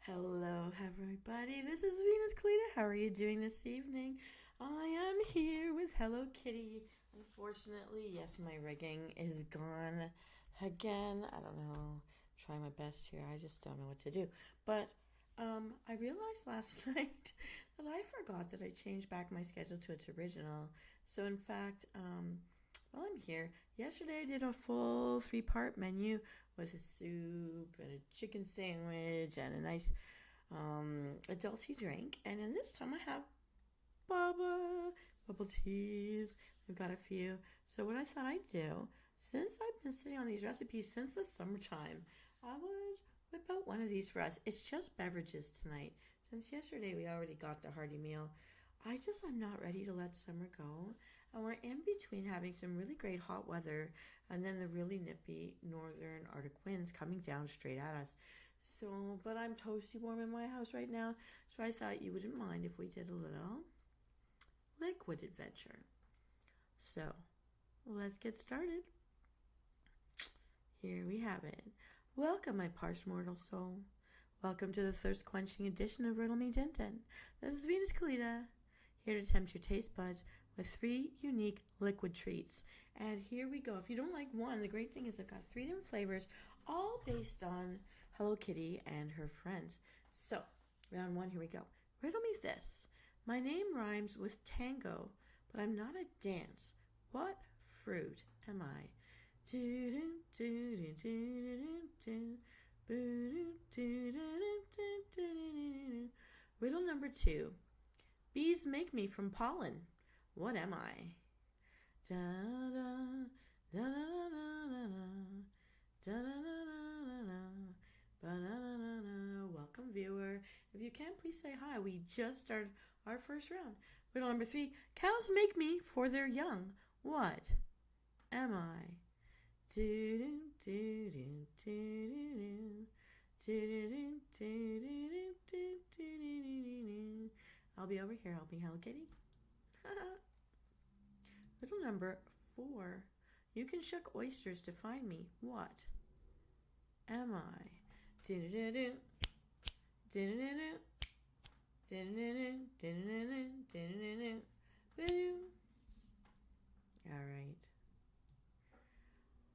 Hello, everybody. This is Venus Kalita. How are you doing this evening? I am here with Hello Kitty. Unfortunately, yes, my rigging is gone again. I don't know. Try my best here. I just don't know what to do. But I realized last night that I forgot that I changed back my schedule to its original. So, in fact, while I'm here, yesterday I did a full three-part menu with a soup and a chicken sandwich and a nice adulty drink. And then this time I have bubble teas. We've got a few. So what I thought I'd do, since I've been sitting on these recipes since the summertime, I would whip out one of these for us. It's just beverages tonight. Since yesterday we already got the hearty meal, I'm not ready to let summer go. And we're in between having some really great hot weather and then the really nippy northern Arctic winds coming down straight at us. So, but I'm toasty warm in my house right now, so I thought you wouldn't mind if we did a little liquid adventure. So, let's get started. Here we have it. Welcome, my parched mortal soul. Welcome to the thirst quenching edition of Riddle Me Din Din. This is Venus Kalita, here to tempt your taste buds with 3 unique liquid treats. And here we go. If you don't like one, the great thing is I've got 3 different flavors, all based on Hello Kitty and her friends. So, round 1, here we go. Riddle me this. My name rhymes with tango, but I'm not a dance. What fruit am I? Riddle number 2. Bees make me from pollen. What am I? Da da da da da da da da. Welcome, viewer. If you can, please say hi. We just started our first round. Riddle number 3. Cows make me for their young. What am I? I'll be over here helping Hello Kitty. Riddle number 4. You can shuck oysters to find me. What am I? All right.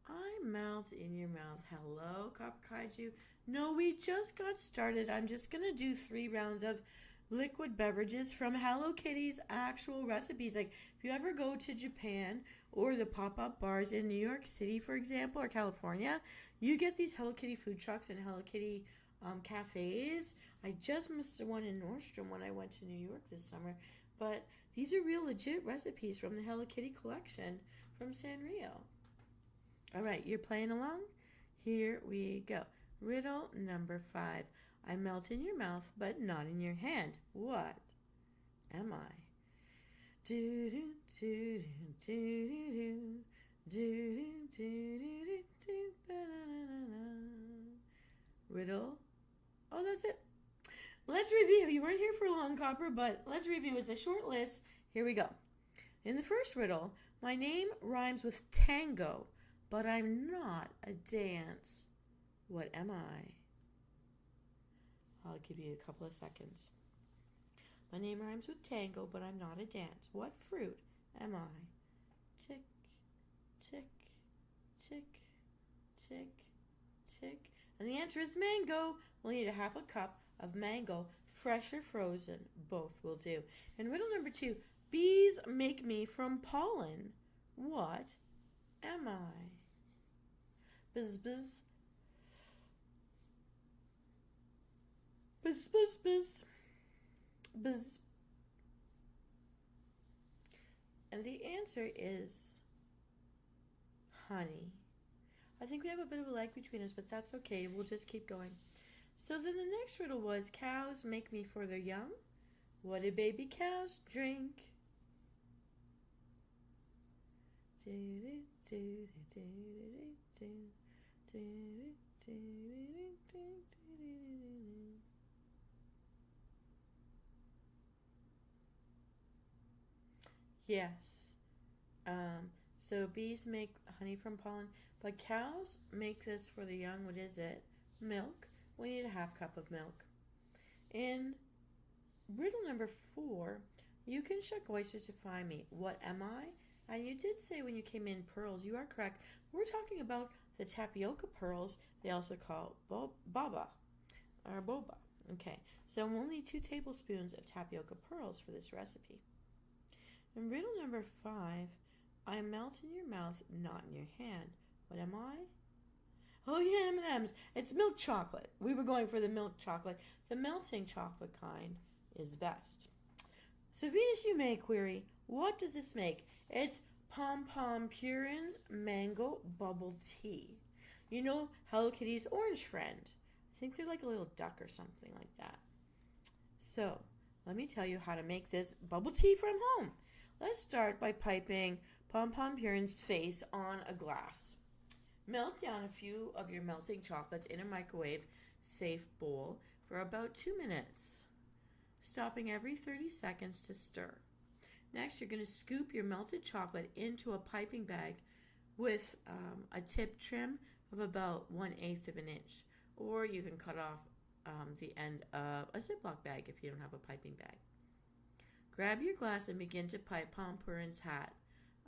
I melt in your mouth. Hello, Copper Kaiju. No, we just got started. I'm just going to do 3 rounds of liquid beverages from Hello Kitty's actual recipes. Like, if you ever go to Japan or the pop-up bars in New York City, for example, or California, you get these Hello Kitty food trucks and Hello Kitty cafes. I just missed the one in Nordstrom when I went to New York this summer. But these are real legit recipes from the Hello Kitty collection from Sanrio. All right, you're playing along? Here we go. Riddle number 5. I melt in your mouth, but not in your hand. What am I? Riddle. Oh, that's it. Let's review. You weren't here for long, Copper, but let's review. It's a short list. Here we go. In the first riddle, my name rhymes with tango, but I'm not a dance. What am I? I'll give you a couple of seconds. My name rhymes with tango, but I'm not a dance. What fruit am I? Tick, tick, tick, tick, tick. And the answer is mango. We'll need a half a cup of mango, fresh or frozen. Both will do. And riddle number 2. Bees make me from pollen. What am I? Buzz, buzz. Buzz, buzz, buzz. Buzz. And the answer is honey. I think we have a bit of a lag between us, but that's okay. We'll just keep going. So then the next riddle was, cows make me for their young. What do baby cows drink? Yes. So bees make honey from pollen, but cows make this for the young. What is it? Milk. We need a half cup of milk. In riddle number 4, you can shuck oysters to find me. What am I? And you did say when you came in pearls. You are correct. We're talking about the tapioca pearls. They also call baba or boba. Okay, so only 2 tablespoons of tapioca pearls for this recipe. In riddle number 5, I melt in your mouth, not in your hand. What am I? Oh yeah, M&Ms. It's milk chocolate. We were going for the milk chocolate. The melting chocolate kind is best. So Venus, you may query, what does this make? It's Pom Pom Purin's mango bubble tea. You know Hello Kitty's orange friend. I think they're like a little duck or something like that. So let me tell you how to make this bubble tea from home. Let's start by piping Pom Pom Purin's face on a glass. Melt down a few of your melting chocolates in a microwave-safe bowl for about 2 minutes, stopping every 30 seconds to stir. Next, you're going to scoop your melted chocolate into a piping bag with a tip trim of about 1/8 of an inch, or you can cut off the end of a Ziploc bag if you don't have a piping bag. Grab your glass and begin to pipe Pom Purin's hat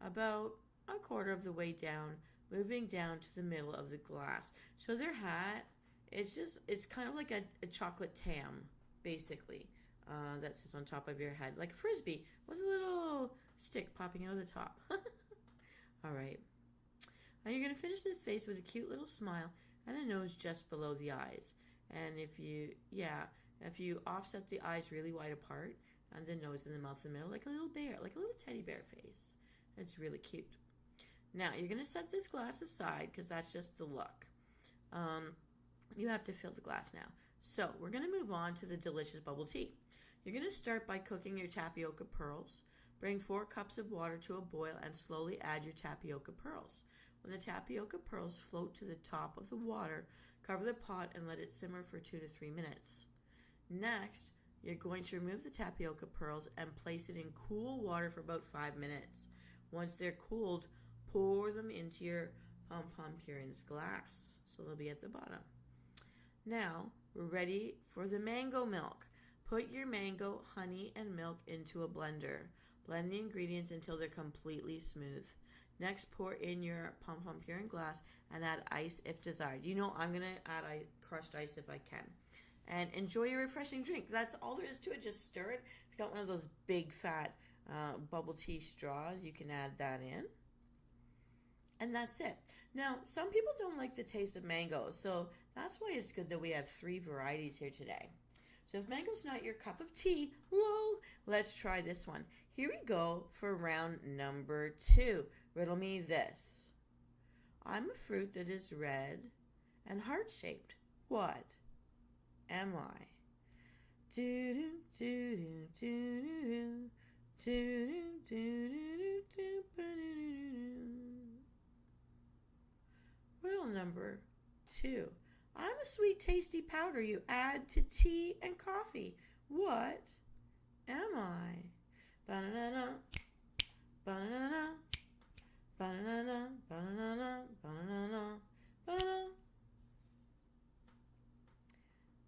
about a quarter of the way down, moving down to the middle of the glass. So their hat, it's kind of like a chocolate tam, basically, that sits on top of your head, like a frisbee with a little stick popping out of the top. All right. Now you're going to finish this face with a cute little smile and a nose just below the eyes. And if you offset the eyes really wide apart and the nose and the mouth in the middle, like a little bear, like a little teddy bear face. It's really cute. Now, you're going to set this glass aside because that's just the look. You have to fill the glass now. So, we're going to move on to the delicious bubble tea. You're going to start by cooking your tapioca pearls. Bring 4 cups of water to a boil and slowly add your tapioca pearls. When the tapioca pearls float to the top of the water, cover the pot and let it simmer for 2 to 3 minutes. Next, you're going to remove the tapioca pearls and place it in cool water for about 5 minutes. Once they're cooled, pour them into your Pom Pom Purin's glass, so they'll be at the bottom. Now, we're ready for the mango milk. Put your mango, honey, and milk into a blender. Blend the ingredients until they're completely smooth. Next, pour in your Pom Pom Purin glass and add ice if desired. You know I'm going to add crushed ice if I can. And enjoy your refreshing drink. That's all there is to it. Just stir it. If you got one of those big fat bubble tea straws, you can add that in. And that's it. Now, some people don't like the taste of mango, so that's why it's good that we have 3 varieties here today. So if mango's not your cup of tea, lol, let's try this one. Here we go for round number 2. Riddle me this. I'm a fruit that is red and heart-shaped. What am I? Do do do do do do do do do do. Riddle number 2. I'm a sweet, tasty powder you add to tea and coffee. What am I? Banana, banana, banana, banana, banana, banana.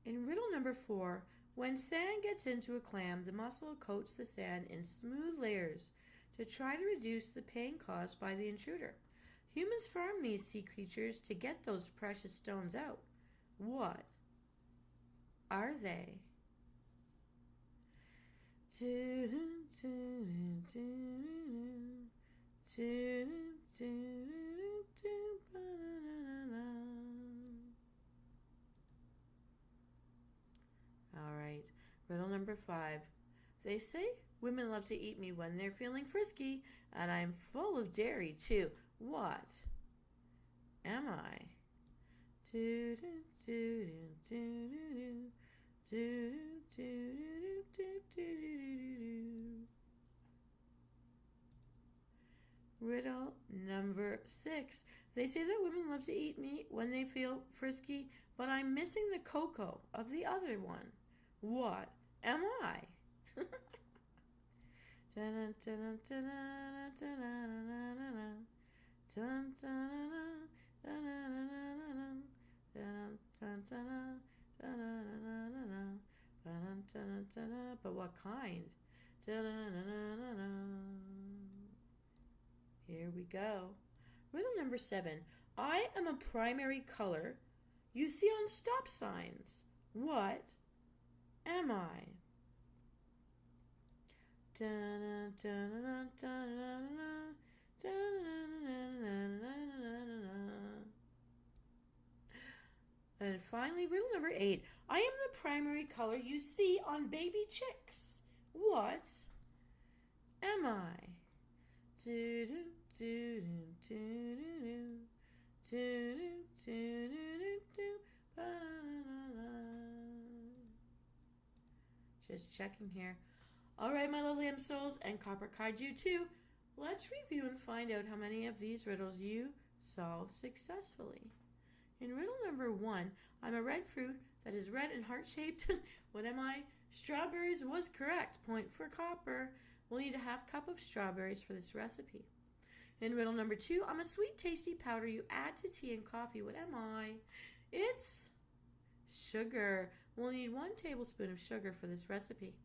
In riddle number 4, when sand gets into a clam, the mussel coats the sand in smooth layers to try to reduce the pain caused by the intruder. Humans farm these sea creatures to get those precious stones out. What are they? All right, riddle number 5. They say women love to eat me when they're feeling frisky, and I'm full of dairy too. What am I? Riddle number 6. They say that women love to eat meat when they feel frisky, but I'm missing the cocoa of the other one. What am I? Ba-dun-dun-dun-dun. But what kind? Dun-dun-dun-dun-dun. Here we go. Riddle number 7. I am a primary color you see on stop signs. What am I? And finally, riddle number 8. I am the primary color you see on baby chicks. What am I? Just checking here. All right, my lovely Msouls and Copper Kaiju too. Let's review and find out how many of these riddles you solved successfully. In riddle number 1, I'm a red fruit that is red and heart-shaped. What am I? Strawberries was correct. Point for Copper. We'll need a half cup of strawberries for this recipe. In riddle number 2, I'm a sweet, tasty powder you add to tea and coffee. What am I? It's sugar. We'll need 1 tablespoon of sugar for this recipe.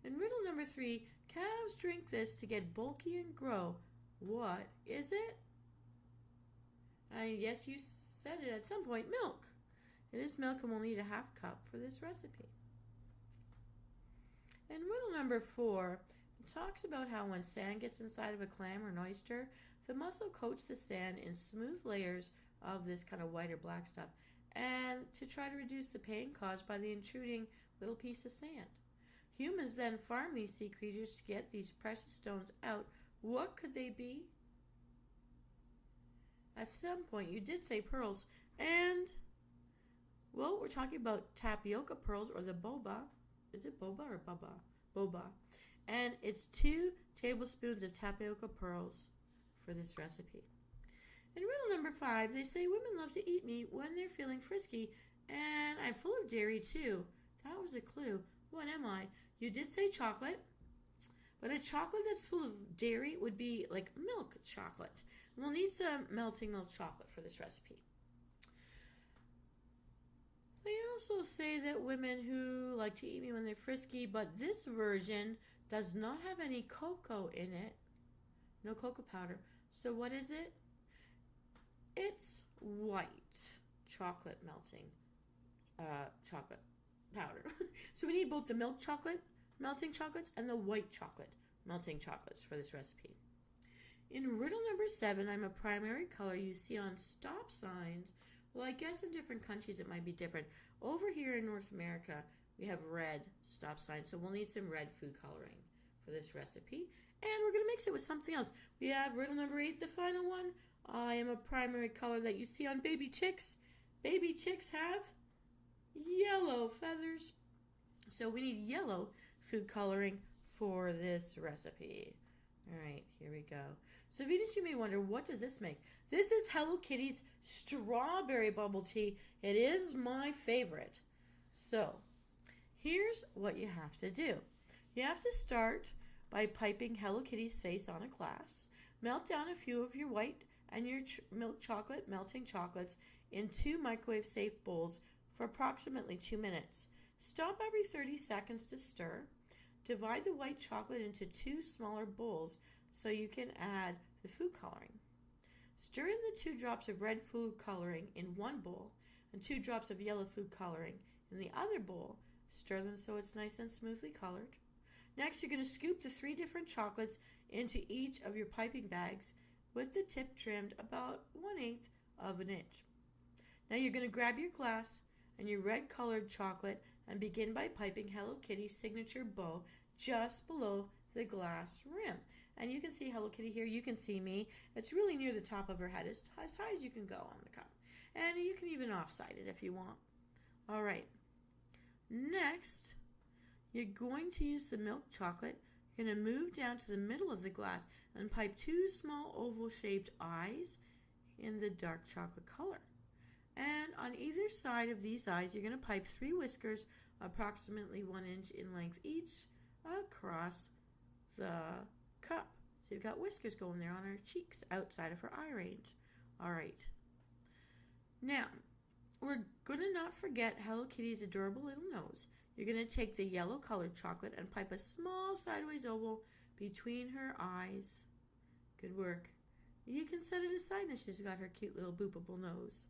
In riddle number 3, calves drink this to get bulky and grow. What is it? Yes, you said it at some point. Milk. It is milk, and we'll need a half cup for this recipe. In riddle number 4, it talks about how when sand gets inside of a clam or an oyster, the mussel coats the sand in smooth layers of this kind of white or black stuff, and to try to reduce the pain caused by the intruding little piece of sand. Humans then farm these sea creatures to get these precious stones out. What could they be? At some point, you did say pearls, and, well, we're talking about tapioca pearls, or the boba. Is it boba or baba? Boba. And it's 2 tablespoons of tapioca pearls for this recipe. In riddle number 5, they say women love to eat me when they're feeling frisky, and I'm full of dairy too. That was a clue. What am I? You did say chocolate, but a chocolate that's full of dairy would be like milk chocolate. We'll need some melting milk chocolate for this recipe. They also say that women who like to eat me when they're frisky, but this version does not have any cocoa in it. No cocoa powder. So what is it? It's white chocolate melting chocolate powder. So we need both the milk chocolate melting chocolates and the white chocolate melting chocolates for this recipe. In riddle number 7, I'm a primary color you see on stop signs. Well, I guess in different countries it might be different. Over here in North America, we have red stop signs, so we'll need some red food coloring for this recipe. And we're going to mix it with something else. We have riddle number 8, the final one. I am a primary color that you see on baby chicks. Baby chicks have yellow feathers. So we need yellow food coloring for this recipe. All right, here we go. So Venus, you may wonder, what does this make? This is Hello Kitty's strawberry bubble tea. It is my favorite. So here's what you have to do. You have to start by piping Hello Kitty's face on a glass. Melt down a few of your white and your milk chocolate melting chocolates in 2 microwave-safe bowls for approximately 2 minutes. Stop every 30 seconds to stir. Divide the white chocolate into 2 smaller bowls so you can add the food coloring. Stir in the 2 drops of red food coloring in one bowl and 2 drops of yellow food coloring in the other bowl. Stir them so it's nice and smoothly colored. Next, you're going to scoop the 3 different chocolates into each of your piping bags with the tip trimmed about 1/8 of an inch. Now you're going to grab your glass and your red colored chocolate and begin by piping Hello Kitty's signature bow just below the glass rim. And you can see Hello Kitty here. You can see me. It's really near the top of her head, as high as you can go on the cup. And you can even offside it if you want. All right. Next, you're going to use the milk chocolate. You're going to move down to the middle of the glass and pipe 2 small oval-shaped eyes in the dark chocolate color. And on either side of these eyes, you're going to pipe 3 whiskers approximately 1 inch in length each across the cup. So you've got whiskers going there on her cheeks outside of her eye range. All right. Now, we're going to not forget Hello Kitty's adorable little nose. You're going to take the yellow colored chocolate and pipe a small sideways oval between her eyes. Good work. You can set it aside now she's got her cute little boopable nose.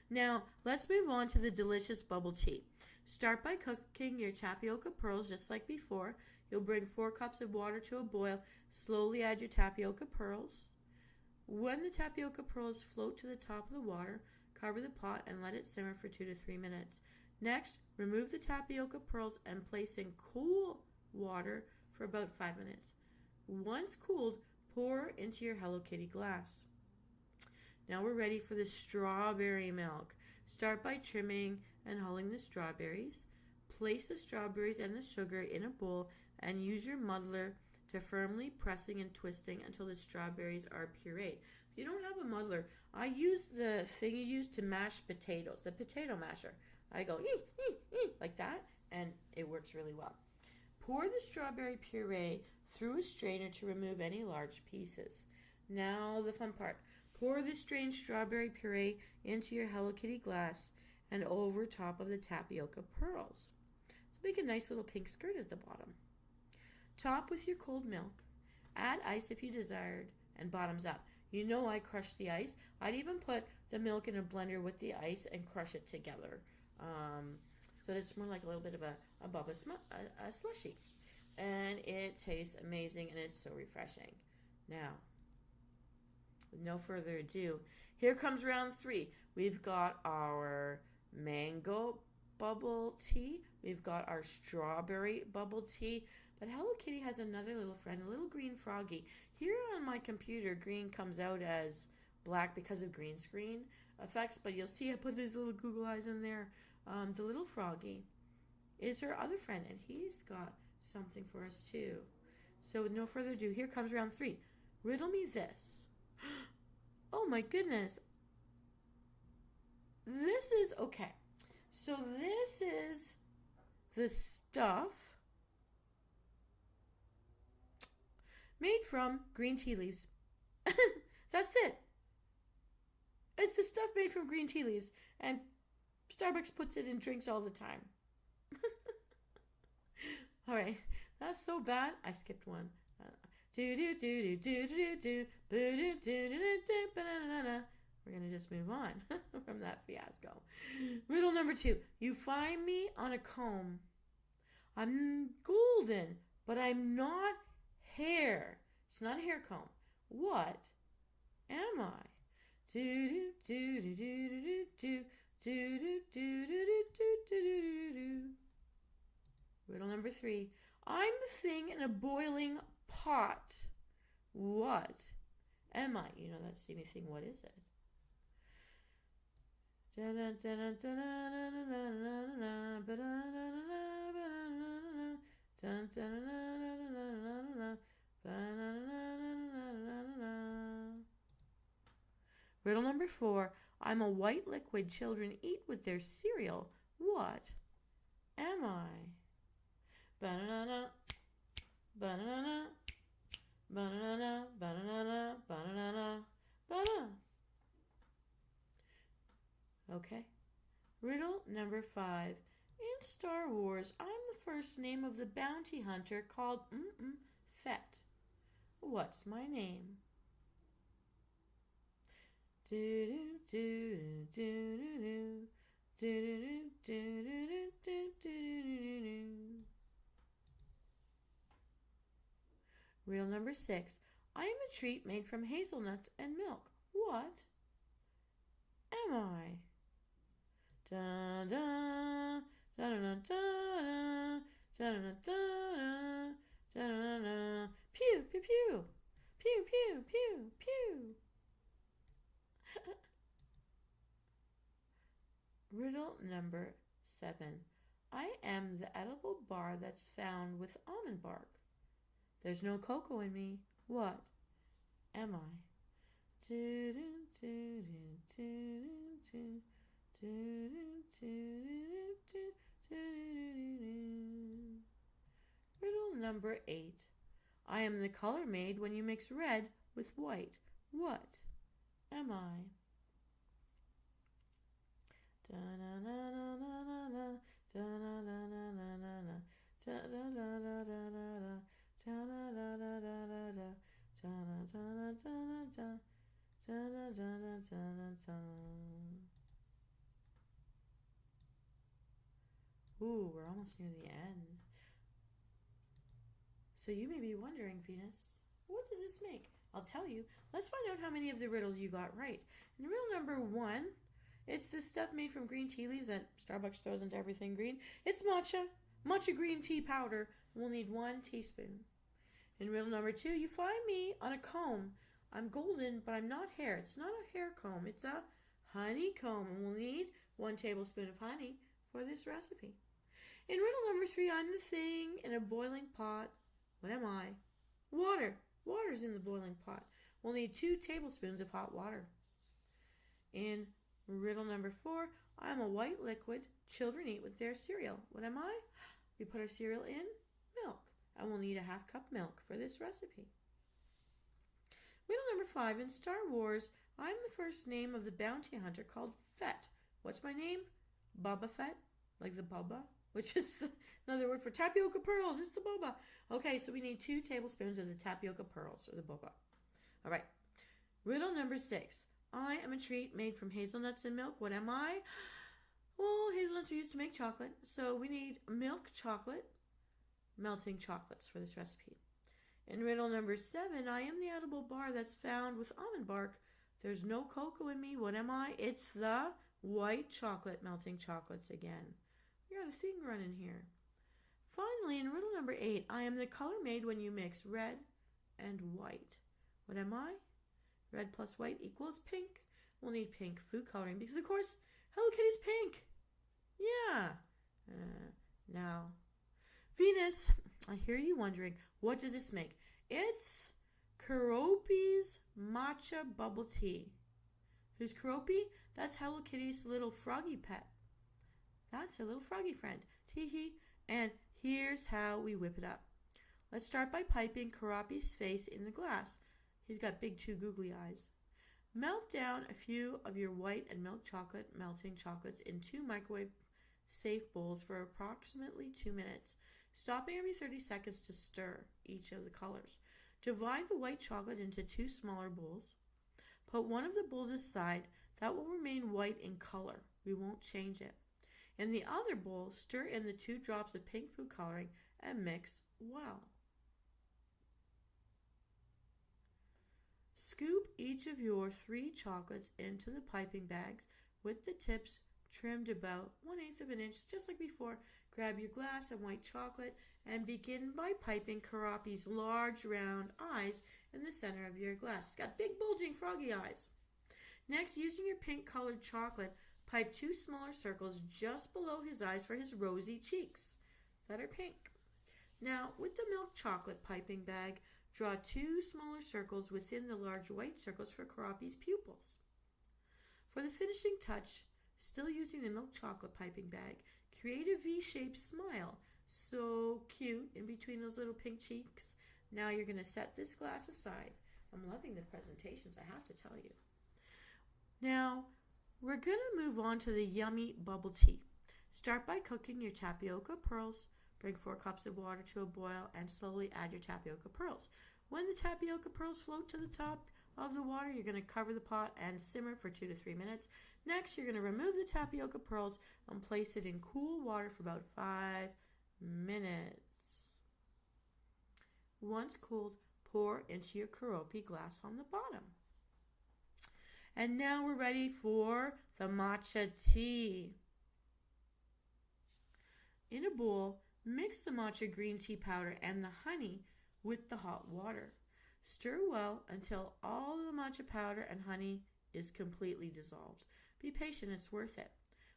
Now, let's move on to the delicious bubble tea. Start by cooking your tapioca pearls just like before. You'll bring 4 cups of water to a boil. Slowly add your tapioca pearls. When the tapioca pearls float to the top of the water, cover the pot and let it simmer for 2 to 3 minutes. Next, remove the tapioca pearls and place in cool water for about 5 minutes. Once cooled, pour into your Hello Kitty glass. Now we're ready for the strawberry milk. Start by trimming and hulling the strawberries. Place the strawberries and the sugar in a bowl and use your muddler to firmly pressing and twisting until the strawberries are pureed. If you don't have a muddler, I use the thing you use to mash potatoes, the potato masher. I go like that, and it works really well. Pour the strawberry puree through a strainer to remove any large pieces. Now the fun part. Pour the strained strawberry puree into your Hello Kitty glass and over top of the tapioca pearls. So make a nice little pink skirt at the bottom. Top with your cold milk. Add ice if you desired, and bottoms up. You know I crush the ice. I'd even put the milk in a blender with the ice and crush it together. So that it's more like a little bit of a bubba a slushy. And it tastes amazing and it's so refreshing. Now, with no further ado, here comes round 3. We've got our mango bubble tea. We've got our strawberry bubble tea. But Hello Kitty has another little friend, a little green froggy. Here on my computer, green comes out as black because of green screen effects, but you'll see I put these little Google eyes in there. The little froggy is her other friend, and he's got something for us too. So with no further ado, here comes round 3. Riddle me this. Oh my goodness. This is, okay. So this is the stuff made from green tea leaves. That's it. It's the stuff made from green tea leaves. And Starbucks puts it in drinks all the time. All right. That's so bad. I skipped one. We're going to just move on from that fiasco. Riddle number 2. You find me on a comb. I'm golden, but I'm not hair. It's not a hair comb. What am I? Riddle number 3. I'm the thing in a boiling pot. What am I? You know that steamy thing. What is it? Riddle number 4. I'm a white liquid children eat with their cereal. What am I? Banana, banana, banana, banana, banana, banana. Okay. Riddle number 5. In Star Wars, I'm the first name of the bounty hunter called Fett. What's my name? Riddle number 6. I am a treat made from hazelnuts and milk. What am I? Da da da da da da da da da da da. Pew pew pew pew pew pew pew. Riddle number 7. I am the edible bar that's found with almond bark. There's no cocoa in me. What am I? Riddle number 8. I am the color made when you mix red with white. What am I? Ooh, we're almost near the end. So you may be wondering, Venus, what does this make? I'll tell you. Let's find out how many of the riddles you got right. In riddle number 1, it's the stuff made from green tea leaves that Starbucks throws into everything green. It's matcha. Matcha green tea powder. We'll need 1 teaspoon. In riddle number 2, you find me on a comb. I'm golden, but I'm not hair. It's not a hair comb. It's a honeycomb. And we'll need 1 tablespoon of honey for this recipe. In riddle number 3, I'm the thing in a boiling pot. What am I? Water. Water's in the boiling pot. We'll need 2 tablespoons of hot water. In riddle number 4, I'm a white liquid children eat with their cereal. What am I? We put our cereal in milk. And we'll need a half cup milk for this recipe. Riddle number 5, in Star Wars, I'm the first name of the bounty hunter called Fett. What's my name? Boba Fett, like the Bubba, which is another word for tapioca pearls. It's the boba. Okay, so we need 2 tablespoons of the tapioca pearls, or the boba. All right. Riddle number 6. I am a treat made from hazelnuts and milk. What am I? Well, hazelnuts are used to make chocolate, so we need milk chocolate, melting chocolates for this recipe. In riddle number 7, I am the edible bar that's found with almond bark. There's no cocoa in me. What am I? It's the white chocolate melting chocolates again. We got a thing running here. Finally, in riddle number 8, I am the color made when you mix red and white. What am I? Red plus white equals pink. We'll need pink food coloring because, of course, Hello Kitty's pink. Yeah. Now, Venus, I hear you wondering, what does this make? It's Keroppi's matcha bubble tea. Who's Keroppi? That's Hello Kitty's little froggy pet. That's her little froggy friend. Tee-hee. And here's how we whip it up. Let's start by piping Keroppi's face in the glass. He's got big 2 googly eyes. Melt down a few of your white and milk chocolate melting chocolates in 2 microwave-safe bowls for approximately 2 minutes, stopping every 30 seconds to stir each of the colors. Divide the white chocolate into 2 smaller bowls. Put one of the bowls aside. That will remain white in color. We won't change it. In the other bowl, stir in the 2 drops of pink food coloring and mix well. Scoop each of your 3 chocolates into the piping bags with the tips trimmed about 1/8 of an inch, just like before. Grab your glass of white chocolate and begin by piping Keroppi's large round eyes in the center of your glass. He's got big bulging froggy eyes. Next, using your pink colored chocolate, pipe 2 smaller circles just below his eyes for his rosy cheeks that are pink. Now, with the milk chocolate piping bag, draw 2 smaller circles within the large white circles for Keroppi's pupils. For the finishing touch, still using the milk chocolate piping bag, create a V-shaped smile. So cute in between those little pink cheeks. Now you're going to set this glass aside. I'm loving the presentations, I have to tell you. Now, we're going to move on to the yummy bubble tea. Start by cooking your tapioca pearls. Bring 4 cups of water to a boil and slowly add your tapioca pearls. When the tapioca pearls float to the top of the water, you're going to cover the pot and simmer for 2 to 3 minutes. Next, you're going to remove the tapioca pearls and place it in cool water for about 5 minutes. Once cooled, pour into your Keroppi glass on the bottom. And now we're ready for the matcha tea. In a bowl, mix the matcha green tea powder and the honey with the hot water. Stir well until all the matcha powder and honey is completely dissolved. Be patient, it's worth it.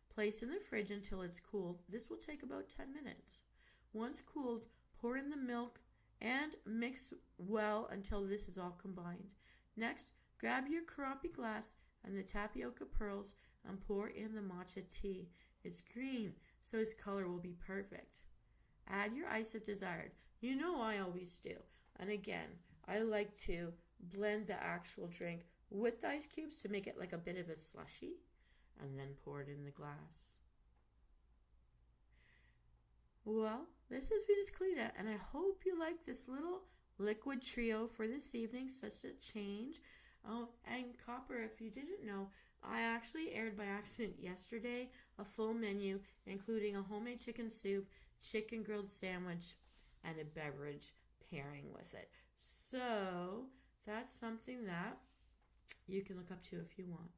Place in the fridge until it's cooled. This will take about 10 minutes. Once cooled, pour in the milk and mix well until this is all combined. Next, grab your Keroppi glass and the tapioca pearls and pour in the matcha tea. It's green, so its color will be perfect. Add your ice if desired. You know I always do. And again, I like to blend the actual drink with the ice cubes to make it like a bit of a slushy, and then pour it in the glass. Well, this is Venus Cleta, and I hope you like this little liquid trio for this evening. Such a change. Oh, and Copper, if you didn't know, I actually aired by accident yesterday a full menu including a homemade chicken soup, chicken grilled sandwich, and a beverage pairing with it. So that's something that you can look up to if you want.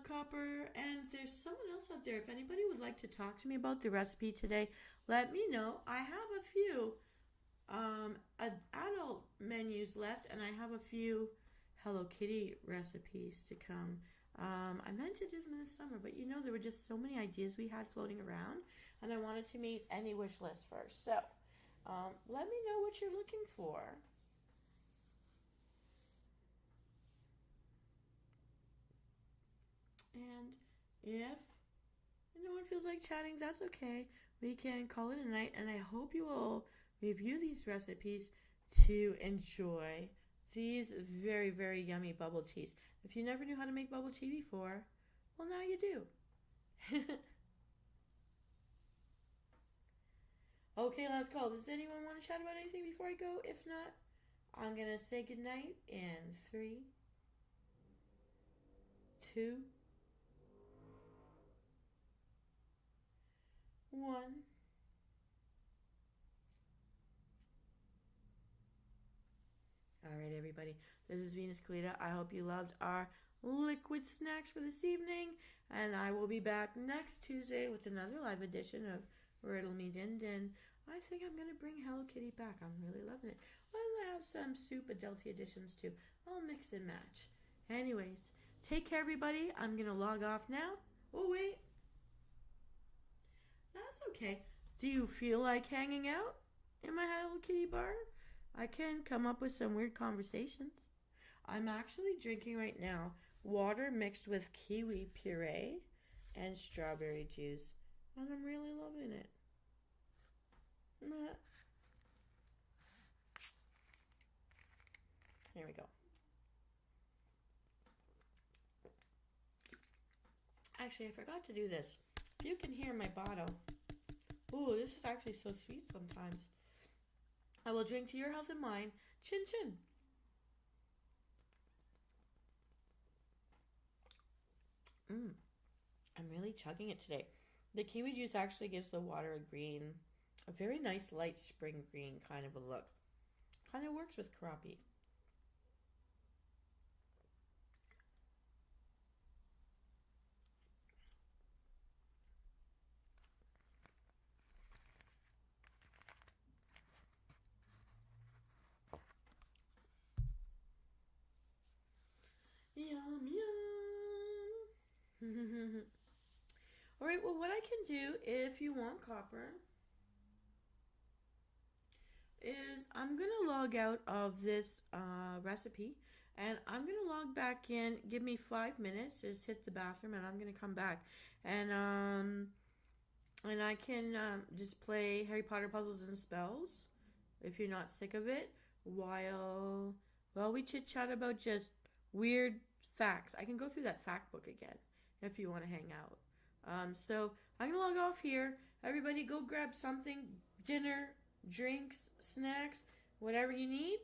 Copper, and there's someone else out there. If anybody would like to talk to me about the recipe today, let me know. I have a few adult menus left, and I have a few Hello Kitty recipes to come. I meant to do them this summer, but there were just so many ideas we had floating around, and I wanted to meet any wish list first. So, let me know what you're looking for. And if no one feels like chatting, that's okay. We can call it a night, and I hope you will review these recipes to enjoy these very, very yummy bubble teas. If you never knew how to make bubble tea before, well, now you do. Okay, last call. Does anyone want to chat about anything before I go? If not, I'm going to say goodnight in 3, 2, 1. All right, everybody. This is Venus Kalita. I hope you loved our liquid snacks for this evening. And I will be back next Tuesday with another live edition of Riddle Me Din Din. I think I'm going to bring Hello Kitty back. I'm really loving it. I'll have some soup adulty additions too. I'll mix and match. Anyways, take care, everybody. I'm going to log off now. Oh, wait. That's okay. Do you feel like hanging out in my Hello Kitty bar? I can come up with some weird conversations. I'm actually drinking right now water mixed with kiwi puree and strawberry juice, and I'm really loving it. Here we go. Actually, I forgot to do this. You can hear my bottle. Ooh, this is actually so sweet sometimes. I will drink to your health and mine. Chin chin. I'm really chugging it today. The kiwi juice actually gives the water a very nice light spring green kind of a look. Kind of works with crappie. Yum, yum. All right, well, what I can do if you want copper is I'm going to log out of this recipe, and I'm going to log back in. Give me 5 minutes, just hit the bathroom, and I'm going to come back. And I can just play Harry Potter Puzzles and Spells if you're not sick of it while we chit chat about just weird facts. I can go through that fact book again if you want to hang out. So I'm going to log off here. Everybody go grab something, dinner, drinks, snacks, whatever you need.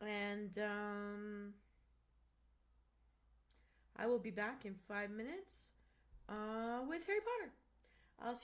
And I will be back in 5 minutes with Harry Potter. I'll see